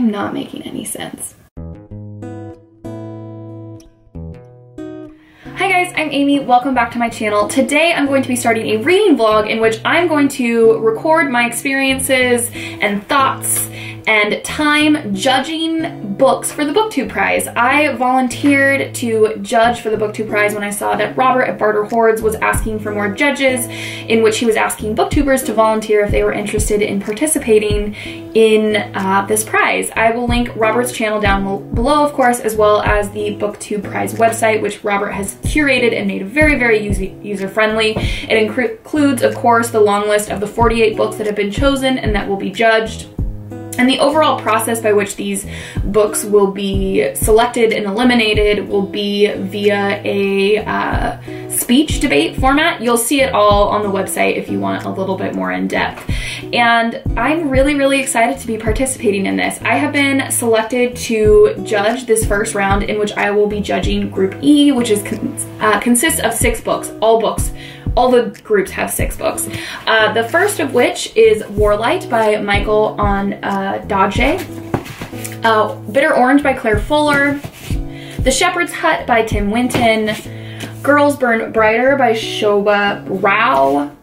I'm not making any sense. Hi guys, I'm Amy. Welcome back to my channel. Today I'm going to be starting a reading vlog in which I'm going to record my experiences and thoughts and time judging books for the Booktube prize. I volunteered to judge for the Booktube prize when I saw that Robert at Barter Hordes was asking for more judges, in which he was asking booktubers to volunteer if they were interested in participating in this prize. I will link Robert's channel down below, of course, as well as the Booktube prize website, which Robert has curated and made very, very user-friendly. It includes, of course, the long list of the 48 books that have been chosen and that will be judged. And the overall process by which these books will be selected and eliminated will be via a speech debate format. You'll see it all on the website if you want a little bit more in depth. And I'm really, really excited to be participating in this. I have been selected to judge this first round, in which I will be judging Group E, which is consists of 6 books, all books. All the groups have 6 books. The first of which is Warlight by Michael Ondaatje, Bitter Orange by Claire Fuller, The Shepherd's Hut by Tim Winton, Girls Burn Brighter by Shobha Rao,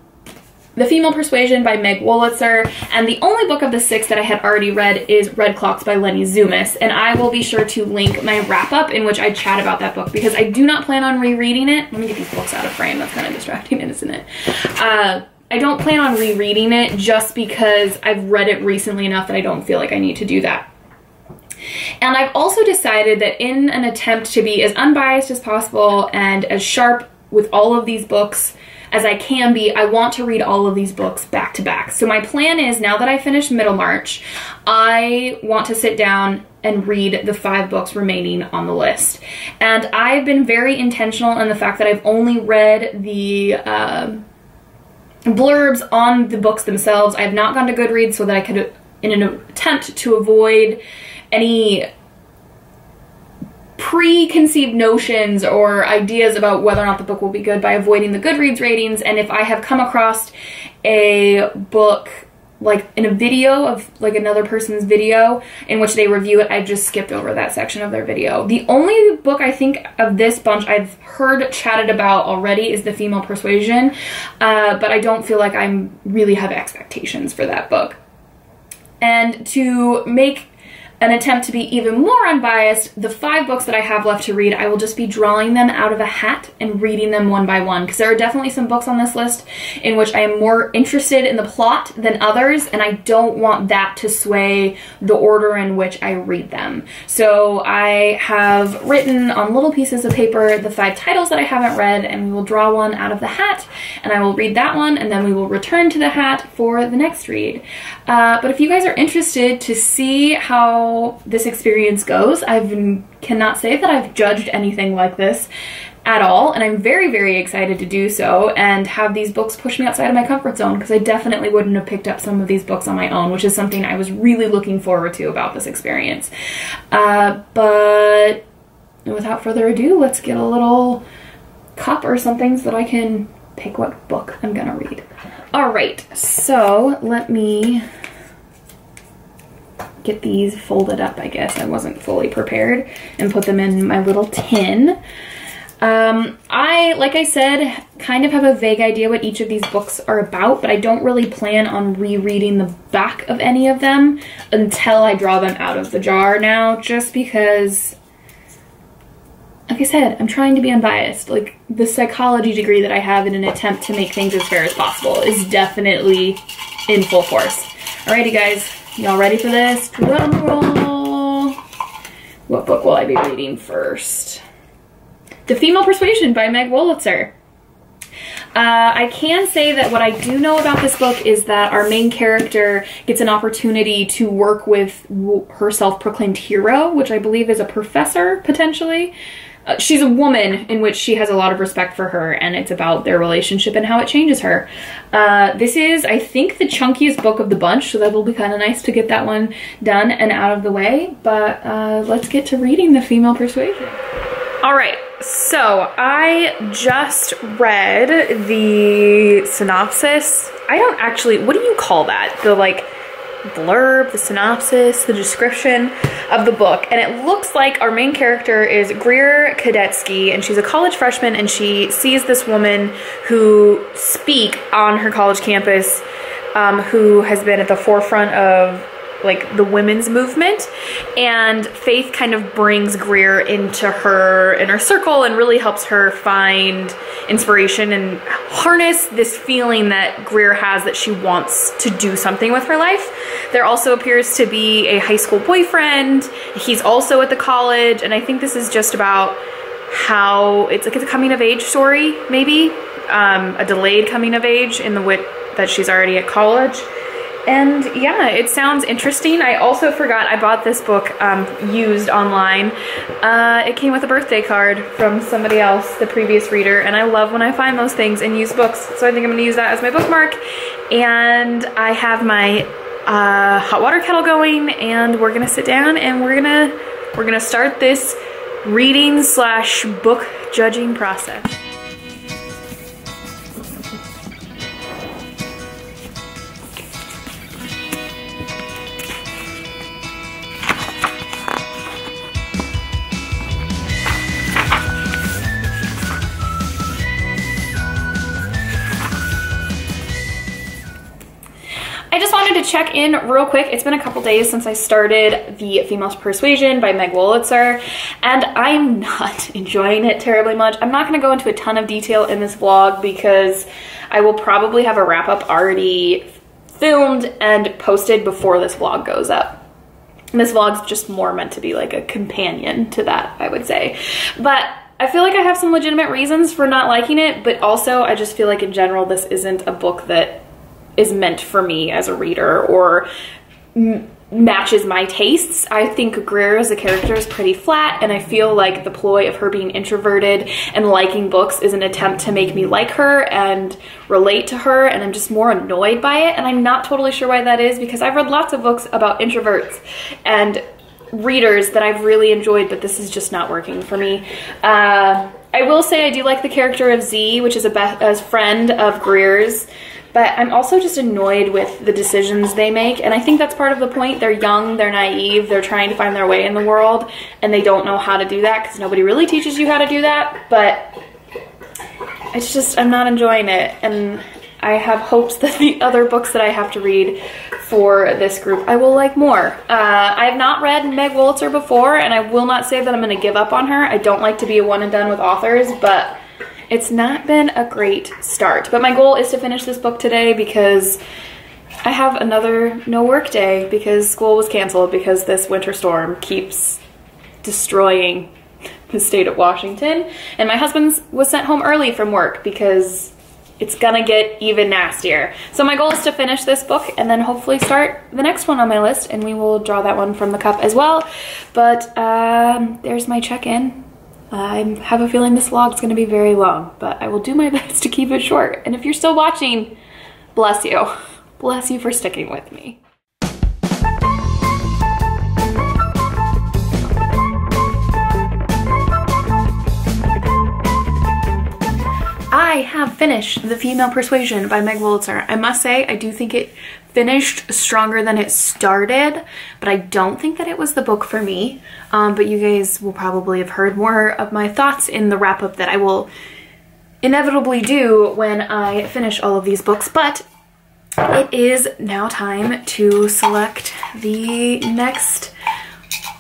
The Female Persuasion by Meg Wolitzer, and the only book of the 6 that I had already read is Red Clocks by Lenny Zumas, and I will be sure to link my wrap-up in which I chat about that book because I do not plan on rereading it. Let me get these books out of frame, that's kind of distracting, isn't it? I don't plan on rereading it just because I've read it recently enough that I don't feel like I need to do that. And I've also decided that in an attempt to be as unbiased as possible and as sharp with all of these books as I can be, I want to read all of these books back to back. So my plan is, now that I finished Middlemarch, I want to sit down and read the 5 books remaining on the list. And I've been very intentional in the fact that I've only read the blurbs on the books themselves. I have not gone to Goodreads so that I could, in an attempt to avoid any preconceived notions or ideas about whether or not the book will be good, by avoiding the Goodreads ratings. And if I have come across a book like in a video of like another person's video in which they review it, I've just skipped over that section of their video. The only book I think of this bunch I've heard chatted about already is The Female Persuasion, but I don't feel like I really have expectations for that book. And to make an attempt to be even more unbiased, the 5 books that I have left to read, I will just be drawing them out of a hat and reading them one by one, because there are definitely some books on this list in which I am more interested in the plot than others, and I don't want that to sway the order in which I read them. So I have written on little pieces of paper the 5 titles that I haven't read, and we will draw one out of the hat, and I will read that one, and then we will return to the hat for the next read. But if you guys are interested to see how this experience goes, I cannot say that I've judged anything like this at all, and I'm very, very excited to do so and have these books push me outside of my comfort zone, because I definitely wouldn't have picked up some of these books on my own, which is something I was really looking forward to about this experience. But without further ado, let's get a little cup or something so that I can pick what book I'm gonna read. Alright, so let me get these folded up, I guess. I wasn't fully prepared, and put them in my little tin. Like I said, kind of have a vague idea what each of these books are about, but I don't really plan on rereading the back of any of them until I draw them out of the jar now, just because, like I said, I'm trying to be unbiased. Like, the psychology degree that I have in an attempt to make things as fair as possible is definitely in full force. Alrighty guys, y'all ready for this? Drum roll. What book will I be reading first? The Female Persuasion by Meg Wolitzer. I can say that what I do know about this book is that our main character gets an opportunity to work with her self-proclaimed hero, which I believe is a professor, potentially. She's a woman in which she has a lot of respect for her, and it's about their relationship and how it changes her. This is, I think, the chunkiest book of the bunch, so that will be kind of nice to get that one done and out of the way. But let's get to reading The Female Persuasion. All right, so I just read the synopsis. I don't actually, what do you call that? The like blurb, the synopsis, the description of the book, and it looks like our main character is Greer Kadetsky, and she's a college freshman, and she sees this woman who speak on her college campus, who has been at the forefront of like the women's movement, and Faith kind of brings Greer into her inner circle and really helps her find inspiration and harness this feeling that Greer has that she wants to do something with her life. There also appears to be a high school boyfriend. He's also at the college, and I think this is just about how it's like a coming of age story, maybe a delayed coming of age in the wit that she's already at college. And yeah, it sounds interesting. I also forgot I bought this book used online. It came with a birthday card from somebody else, the previous reader, and I love when I find those things in used books. So I think I'm gonna use that as my bookmark. And I have my hot water kettle going, and we're gonna sit down and we're gonna start this reading slash book judging process. To check in real quick. It's been a couple days since I started The Female Persuasion by Meg Wolitzer, and I'm not enjoying it terribly much. I'm not going to go into a ton of detail in this vlog because I will probably have a wrap-up already filmed and posted before this vlog goes up. And this vlog's just more meant to be like a companion to that, I would say. But I feel like I have some legitimate reasons for not liking it, but also I just feel like in general this isn't a book that is meant for me as a reader or matches my tastes. I think Greer as a character is pretty flat, and I feel like the ploy of her being introverted and liking books is an attempt to make me like her and relate to her, and I'm just more annoyed by it, and I'm not totally sure why that is because I've read lots of books about introverts and readers that I've really enjoyed, but this is just not working for me. I will say I do like the character of Z, which is a friend of Greer's, but I'm also just annoyed with the decisions they make, and I think that's part of the point. They're young, they're naive, they're trying to find their way in the world, and they don't know how to do that because nobody really teaches you how to do that, but it's just, I'm not enjoying it, and I have hopes that the other books that I have to read for this group I will like more. I have not read Meg Wolitzer before, and I will not say that I'm going to give up on her. I don't like to be a one and done with authors, but it's not been a great start. But my goal is to finish this book today because I have another no work day because school was canceled because this winter storm keeps destroying the state of Washington. And my husband was sent home early from work because it's gonna get even nastier. So my goal is to finish this book and then hopefully start the next one on my list, and we will draw that one from the cup as well. But there's my check-in. I have a feeling this vlog is going to be very long, but I will do my best to keep it short. And if you're still watching, bless you. Bless you for sticking with me. I have finished The Female Persuasion by Meg Wolitzer. I must say, I do think it finished stronger than it started, but I don't think that it was the book for me. But you guys will probably have heard more of my thoughts in the wrap-up that I will inevitably do when I finish all of these books. But it is now time to select the next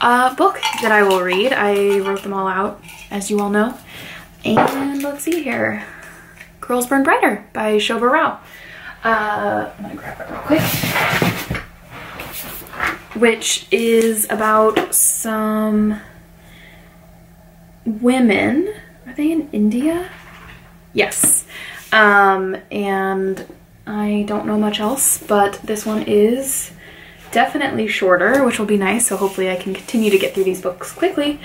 book that I will read. I wrote them all out, as you all know. And let's see here. Girls Burn Brighter by Shobha Rao. I'm gonna grab it real quick. Which is about some women. Are they in India? Yes. And I don't know much else, but this one is definitely shorter, which will be nice, so hopefully I can continue to get through these books quickly.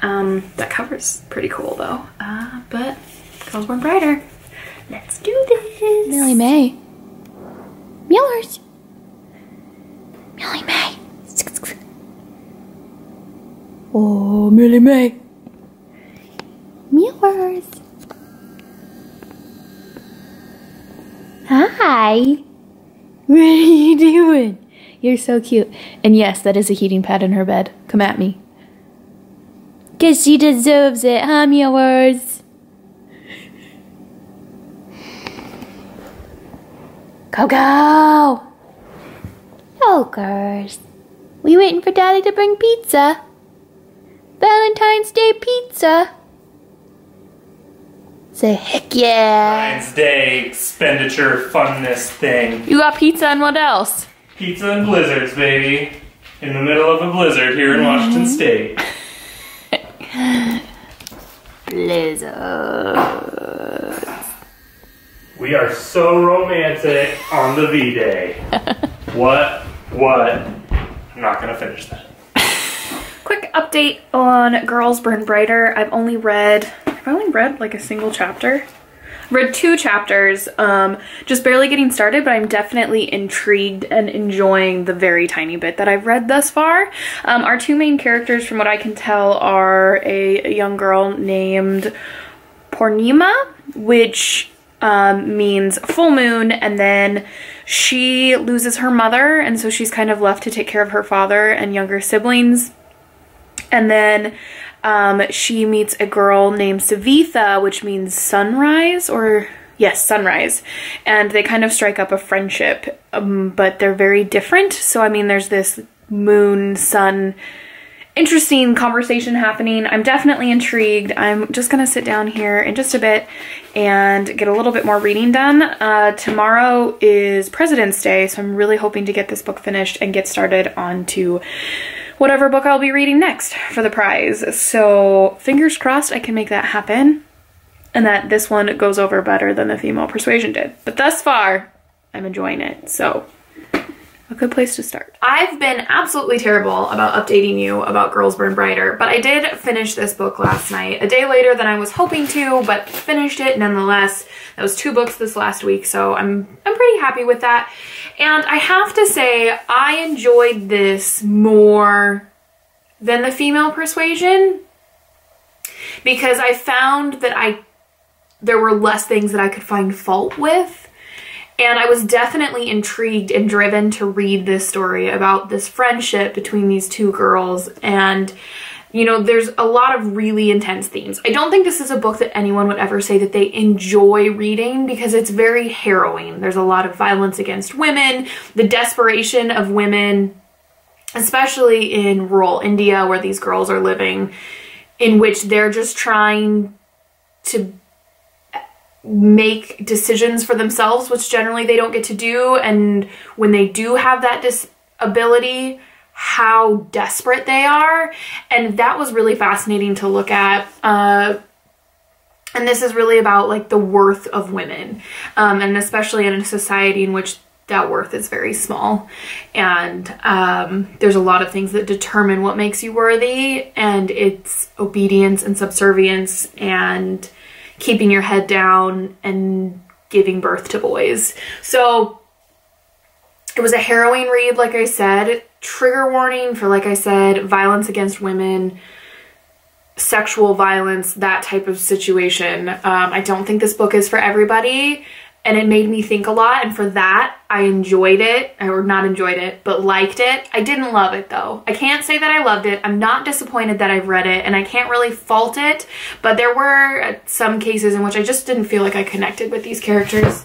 That cover's pretty cool though. But Girls Burn Brighter. Let's do this. Millie May. Muellers. Millie May. Oh, Millie May. Muellers. Hi. What are you doing? You're so cute. And yes, that is a heating pad in her bed. Come at me. 'Cause she deserves it, huh, yours? Go, go! Oh, girls. We waiting for Daddy to bring pizza? Valentine's Day pizza. Say heck yeah. Valentine's Day expenditure funness thing. You got pizza and what else? Pizza and blizzards, baby. In the middle of a blizzard here in Washington State. Blizzard. We are so romantic on the V-Day. What? I'm not gonna finish that. Quick update on Girls Burn Brighter. I've only read like a single chapter. I've read 2 chapters, just barely getting started, but I'm definitely intrigued and enjoying the very tiny bit that I've read thus far. Our 2 main characters, from what I can tell, are a young girl named Purnima, which means full moon, and then she loses her mother, and so she's kind of left to take care of her father and younger siblings. And then she meets a girl named Savitha, which means sunrise, or yes, sunrise. And they kind of strike up a friendship, but they're very different. So, I mean, there's this moon, sun, interesting conversation happening. I'm definitely intrigued. I'm just gonna sit down here in just a bit and get a little bit more reading done. Tomorrow is President's Day, so I'm really hoping to get this book finished and get started on to whatever book I'll be reading next for the prize. So fingers crossed I can make that happen and that this one goes over better than the female persuasion did. But thus far, I'm enjoying it, so a good place to start. I've been absolutely terrible about updating you about Girls Burn Brighter, but I did finish this book last night, a day later than I was hoping to, but finished it nonetheless. That was 2 books this last week, so I'm pretty happy with that. And I have to say, I enjoyed this more than the female persuasion because I found that there were less things that I could find fault with. And I was definitely intrigued and driven to read this story about this friendship between these 2 girls. And, you know, there's a lot of really intense themes. I don't think this is a book that anyone would ever say that they enjoy reading because it's very harrowing. There's a lot of violence against women, the desperation of women, especially in rural India where these girls are living, in which they're just trying to make decisions for themselves, which generally they don't get to do. And when they do have that ability, how desperate they are. And that was really fascinating to look at. And this is really about like the worth of women, and especially in a society in which that worth is very small. And there's a lot of things that determine what makes you worthy, and it's obedience and subservience and keeping your head down and giving birth to boys. So it was a harrowing read, like I said. Trigger warning for, like I said, violence against women, sexual violence, that type of situation. I don't think this book is for everybody, and it made me think a lot, and for that, I enjoyed it, or not enjoyed it, but liked it. I didn't love it, though. I can't say that I loved it. I'm not disappointed that I've read it, and I can't really fault it, but there were some cases in which I just didn't feel like I connected with these characters.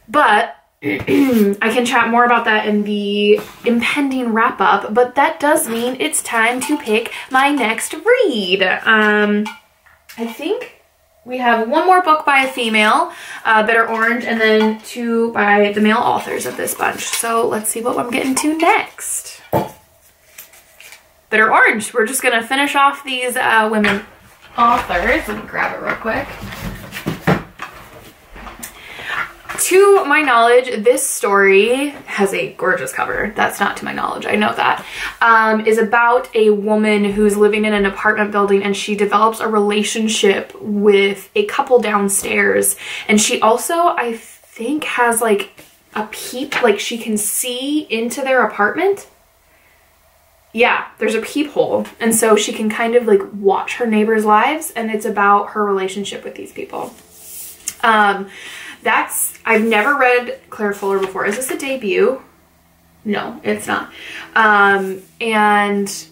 But I can chat more about that in the impending wrap-up, but that does mean it's time to pick my next read. I think we have 1 more book by a female, Bitter Orange, and then 2 by the male authors of this bunch. So let's see what I'm getting to next. Bitter Orange. We're just gonna finish off these women authors. Let me grab it real quick. To my knowledge, this story has a gorgeous cover. That's not to my knowledge, I know that. Is about a woman who's living in an apartment building, and she develops a relationship with a couple downstairs. And she also, I think, has like a peep, like she can see into their apartment. Yeah, there's a peephole. And so she can kind of like watch her neighbors' lives, and it's about her relationship with these people. I've never read Claire Fuller before. Is this a debut? No, it's not. And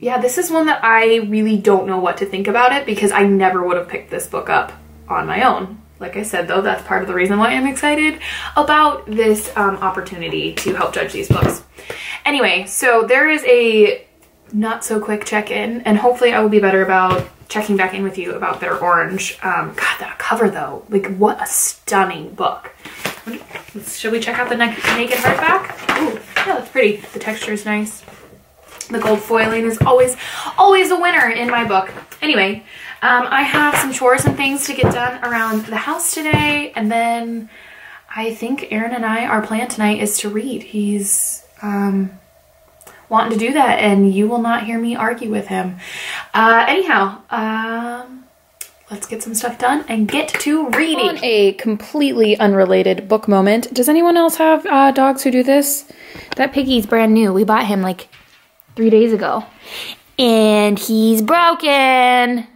yeah, this is one that I really don't know what to think about it, because I never would have picked this book up on my own. Like I said, though, that's part of the reason why I'm excited about this opportunity to help judge these books. Anyway, so there is a not so quick check-in, and hopefully I will be better about checking back in with you about Bitter Orange. God, that cover though, like what a stunning book. Should we check out the naked hardback? Ooh, yeah, that's pretty. The texture is nice. The gold foiling is always a winner in my book. Anyway, I have some chores and things to get done around the house today, and then I think Aaron and our plan tonight is to read. He's wanting to do that, and you will not hear me argue with him. Anyhow, let's get some stuff done and get to reading. On a completely unrelated book moment, does anyone else have dogs who do this? That piggy's brand new. We bought him like 3 days ago, and he's broken.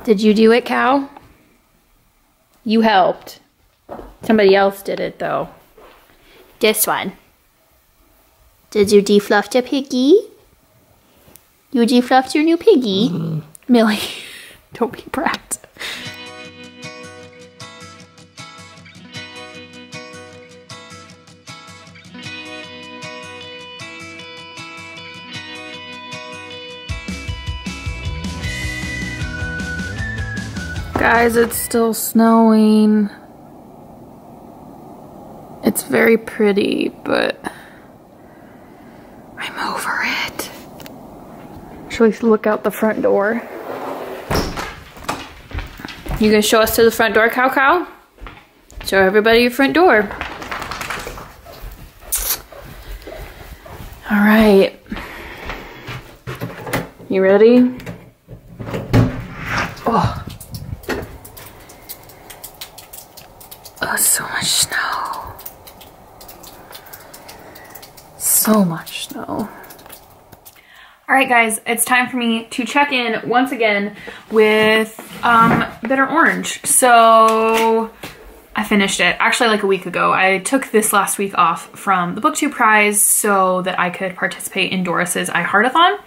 Did you do it, Cow? You helped. Somebody else did it though. This one. Did you defluff the piggy? You defluffed your new piggy? Mm-hmm. Millie, don't be a brat. Guys, it's still snowing. It's very pretty, but I'm over it. Should we look out the front door? You gonna show us to the front door, Cow Cow? Show everybody your front door. All right. You ready? Oh. Oh, so much snow. So much snow. All right, guys, it's time for me to check in once again with Bitter Orange. So I finished it actually like a week ago. I took this last week off from the Booktube prize so that I could participate in Doris's iHeartathon,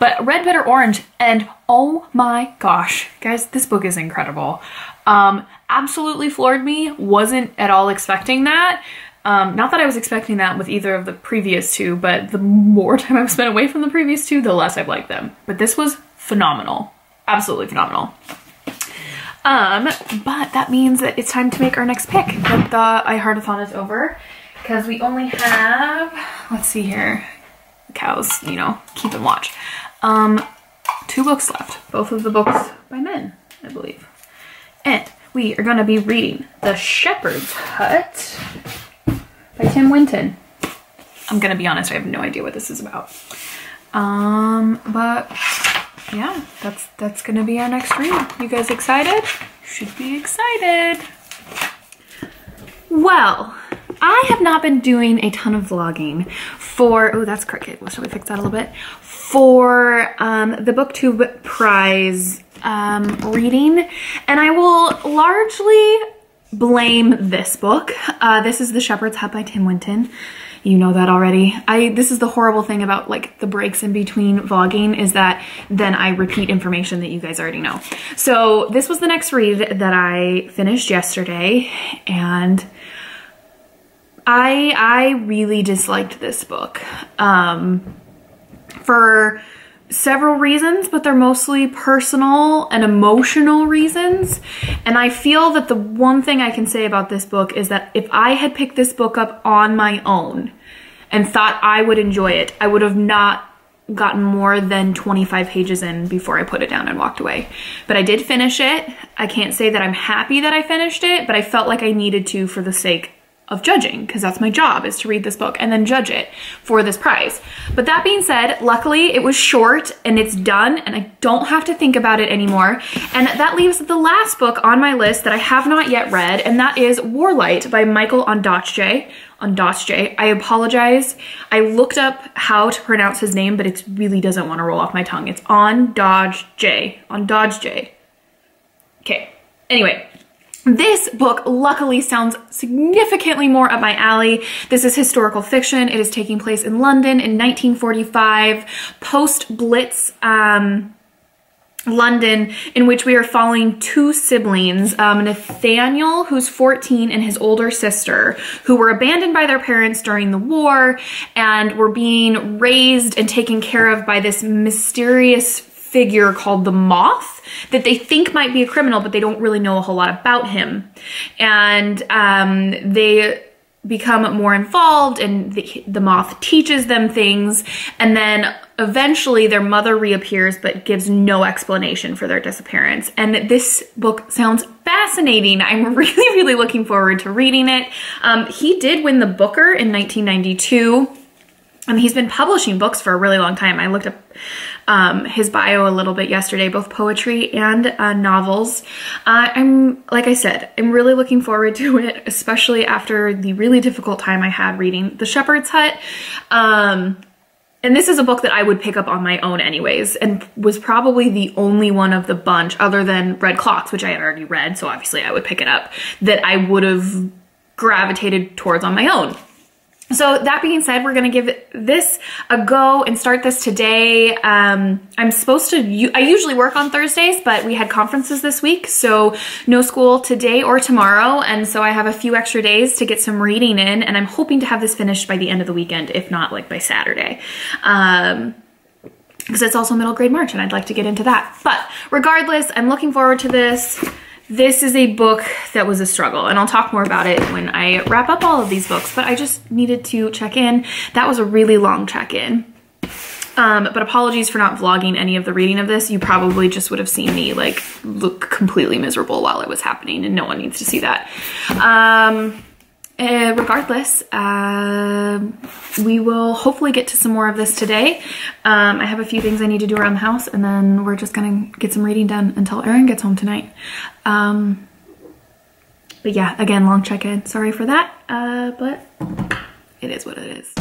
but read Bitter Orange, and oh my gosh, guys, this book is incredible. Absolutely floored me. Wasn't at all expecting that. Not that I was expecting that with either of the previous two, but the more time I've spent away from the previous two, the less I've liked them. But this was phenomenal. Absolutely phenomenal. But that means that it's time to make our next pick. That the iHeartathon is over, because we only have, let's see here, the cows, you know, keep and watch. 2 books left. Both of the books by men, I believe. And we are gonna be reading The Shepherd's Hut by Tim Winton. I'm gonna be honest, I have no idea what this is about. But yeah, that's gonna be our next read. You guys excited? Should be excited. Well, I have not been doing a ton of vlogging for, oh, that's crooked. Well, should we fix that a little bit? For the Booktube prize reading, and I will largely blame this book. This is The Shepherd's Hut by Tim Winton. You know that already. This is the horrible thing about like the breaks in between vlogging, is that then I repeat information that you guys already know. So this was the next read that I finished yesterday, and I really disliked this book for several reasons, but they're mostly personal and emotional reasons. And I feel that the one thing I can say about this book is that if I had picked this book up on my own and thought I would enjoy it, I would have not gotten more than 25 pages in before I put it down and walked away. But I did finish it. I can't say that I'm happy that I finished it, but I felt like I needed to for the sake of judging, because that's my job, is to read this book and then judge it for this prize. But that being said, luckily it was short and it's done, and I don't have to think about it anymore. And that leaves the last book on my list that I have not yet read, and that is Warlight by Michael Ondaatje. I apologize. I looked up how to pronounce his name, but it really doesn't want to roll off my tongue. It's Ondaatje. Okay. Anyway, This book luckily sounds significantly more up my alley. This is historical fiction. It is taking place in London in 1945, post-Blitz London, in which we are following two siblings, Nathaniel, who's 14, and his older sister, who were abandoned by their parents during the war and were being raised and taken care of by this mysterious figure called the Moth that they think might be a criminal, but they don't really know a whole lot about him. And they become more involved, and the Moth teaches them things, and then eventually their mother reappears but gives no explanation for their disappearance. And this book sounds fascinating. I'm really looking forward to reading it. He did win the Booker in 1992. He's been publishing books for a really long time. I looked up his bio a little bit yesterday, both poetry and novels. Like I said, I'm really looking forward to it, especially after the really difficult time I had reading The Shepherd's Hut. And this is a book that I would pick up on my own anyways, and was probably the only one of the bunch, other than Red Clots, which I had already read, so obviously I would pick it up, that I would have gravitated towards on my own. So that being said, we're gonna give this a go and start this today. I'm supposed to, I usually work on Thursdays, but we had conferences this week, so no school today or tomorrow, and so I have a few extra days to get some reading in, and I'm hoping to have this finished by the end of the weekend, if not like by Saturday. Because it's also middle grade March, and I'd like to get into that. But regardless, I'm looking forward to this. This is a book that was a struggle, and I'll talk more about it when I wrap up all of these books, but I just needed to check in. That was a really long check-in. But apologies for not vlogging any of the reading of this. You probably just would have seen me like look completely miserable while it was happening, and no one needs to see that. Regardless, we will hopefully get to some more of this today. I have a few things I need to do around the house, and then we're just gonna get some reading done until Erin gets home tonight. But yeah, again, long check-in. Sorry for that, but it is what it is.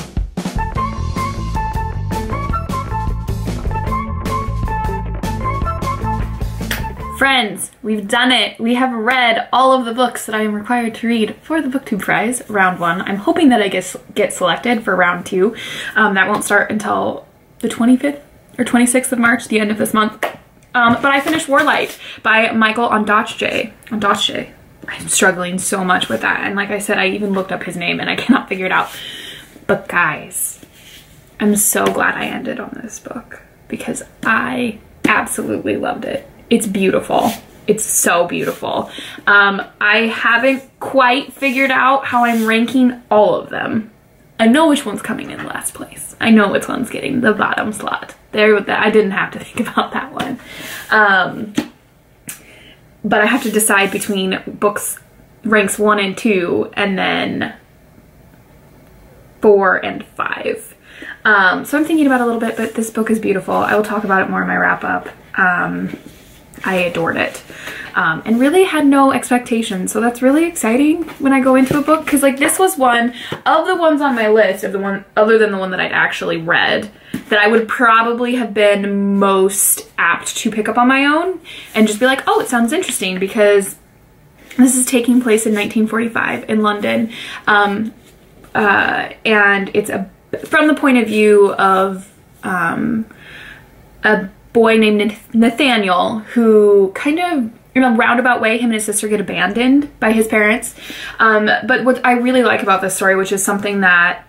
Friends, we've done it. We have read all of the books that I am required to read for the Booktube Prize, round 1. I'm hoping that I get selected for round 2. That won't start until the 25th or 26th of March, the end of this month. But I finished Warlight by Michael Ondaatje. I'm struggling so much with that. And like I said, I even looked up his name and I cannot figure it out. But guys, I'm so glad I ended on this book because I absolutely loved it. It's beautiful. It's so beautiful. I haven't quite figured out how I'm ranking all of them. I know which one's coming in last place. I know which one's getting the bottom slot. I didn't have to think about that one. But I have to decide between books ranks 1 and 2 and then 4 and 5. So I'm thinking about it a little bit, but this book is beautiful. I will talk about it more in my wrap up. I adored it, and really had no expectations, so that's really exciting when I go into a book, because like this was one of the ones on my list, of the one other than the one that I'd actually read, that I would probably have been most apt to pick up on my own and just be like, oh, it sounds interesting, because this is taking place in 1945 in London, and it's from the point of view of a boy named Nathaniel, who kind of, in a roundabout way, him and his sister get abandoned by his parents. But what I really like about this story, which is something that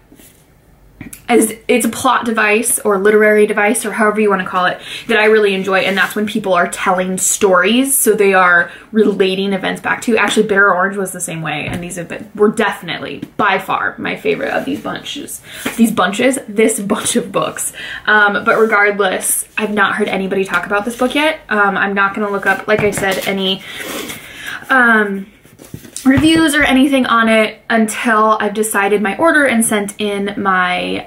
it's a plot device or literary device or however you want to call it, that I really enjoy, and that's when people are telling stories, so they are relating events back to. Actually, Bitter Orange was the same way, and these were definitely by far my favorite of this bunch of books. But regardless, I've not heard anybody talk about this book yet. I'm not going to look up, like I said, any reviews or anything on it until I've decided my order and sent in my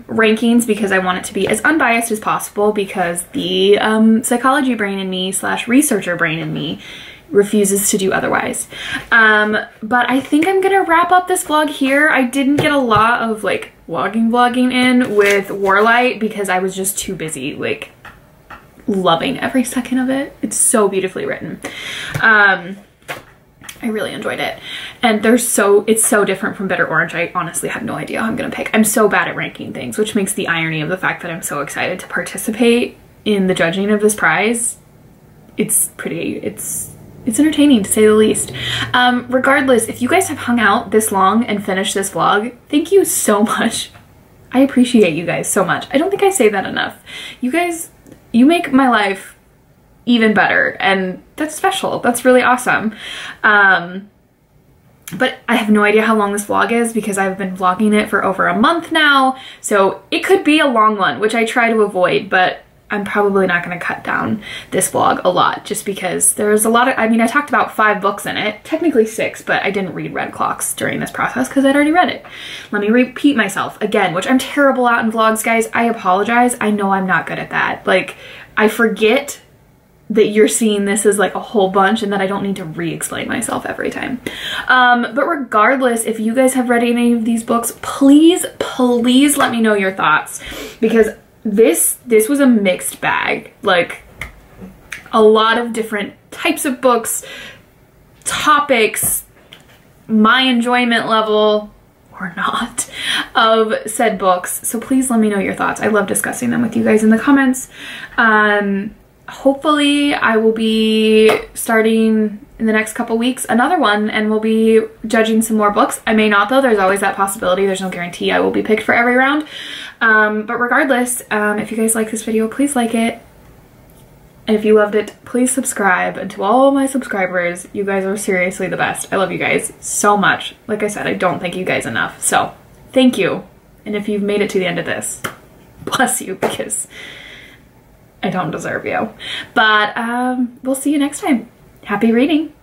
rankings, because I want it to be as unbiased as possible, because the psychology brain in me / researcher brain in me refuses to do otherwise. But I think I'm gonna wrap up this vlog here. I didn't get a lot of like vlogging in with Warlight because I was just too busy like loving every second of it. It's so beautifully written. I really enjoyed it. And it's so different from Bitter Orange. I honestly have no idea how I'm gonna pick. I'm so bad at ranking things, which makes the irony of the fact that I'm so excited to participate in the judging of this prize. It's entertaining, to say the least. Regardless, if you guys have hung out this long and finished this vlog, thank you so much. I appreciate you guys so much. I don't think I say that enough. You guys, you make my life even better, and that's special. That's really awesome. But I have no idea how long this vlog is because I've been vlogging it for over a month now, so it could be a long one, which I try to avoid, but I'm probably not going to cut down this vlog a lot just because there's a lot of, I mean, I talked about 5 books in it, technically 6, but I didn't read Red Clocks during this process because I'd already read it. Let me repeat myself again, which I'm terrible at in vlogs, guys. I apologize. I know I'm not good at that. Like, I forget that you're seeing this as like a whole bunch and that I don't need to re-explain myself every time. But regardless, if you guys have read any of these books, please let me know your thoughts, because this was a mixed bag. Like, a lot of different types of books, topics, my enjoyment level or not of said books. So please let me know your thoughts. I love discussing them with you guys in the comments. Hopefully I will be starting in the next couple weeks another one, and we'll be judging some more books. I may not, though. There's always that possibility. There's no guarantee I will be picked for every round. But regardless, if you guys like this video, please like it. And if you loved it, please subscribe. And to all my subscribers, you guys are seriously the best. I love you guys so much. Like I said, I don't thank you guys enough. So thank you. And if you've made it to the end of this, bless you, because I don't deserve you. But we'll see you next time. Happy reading.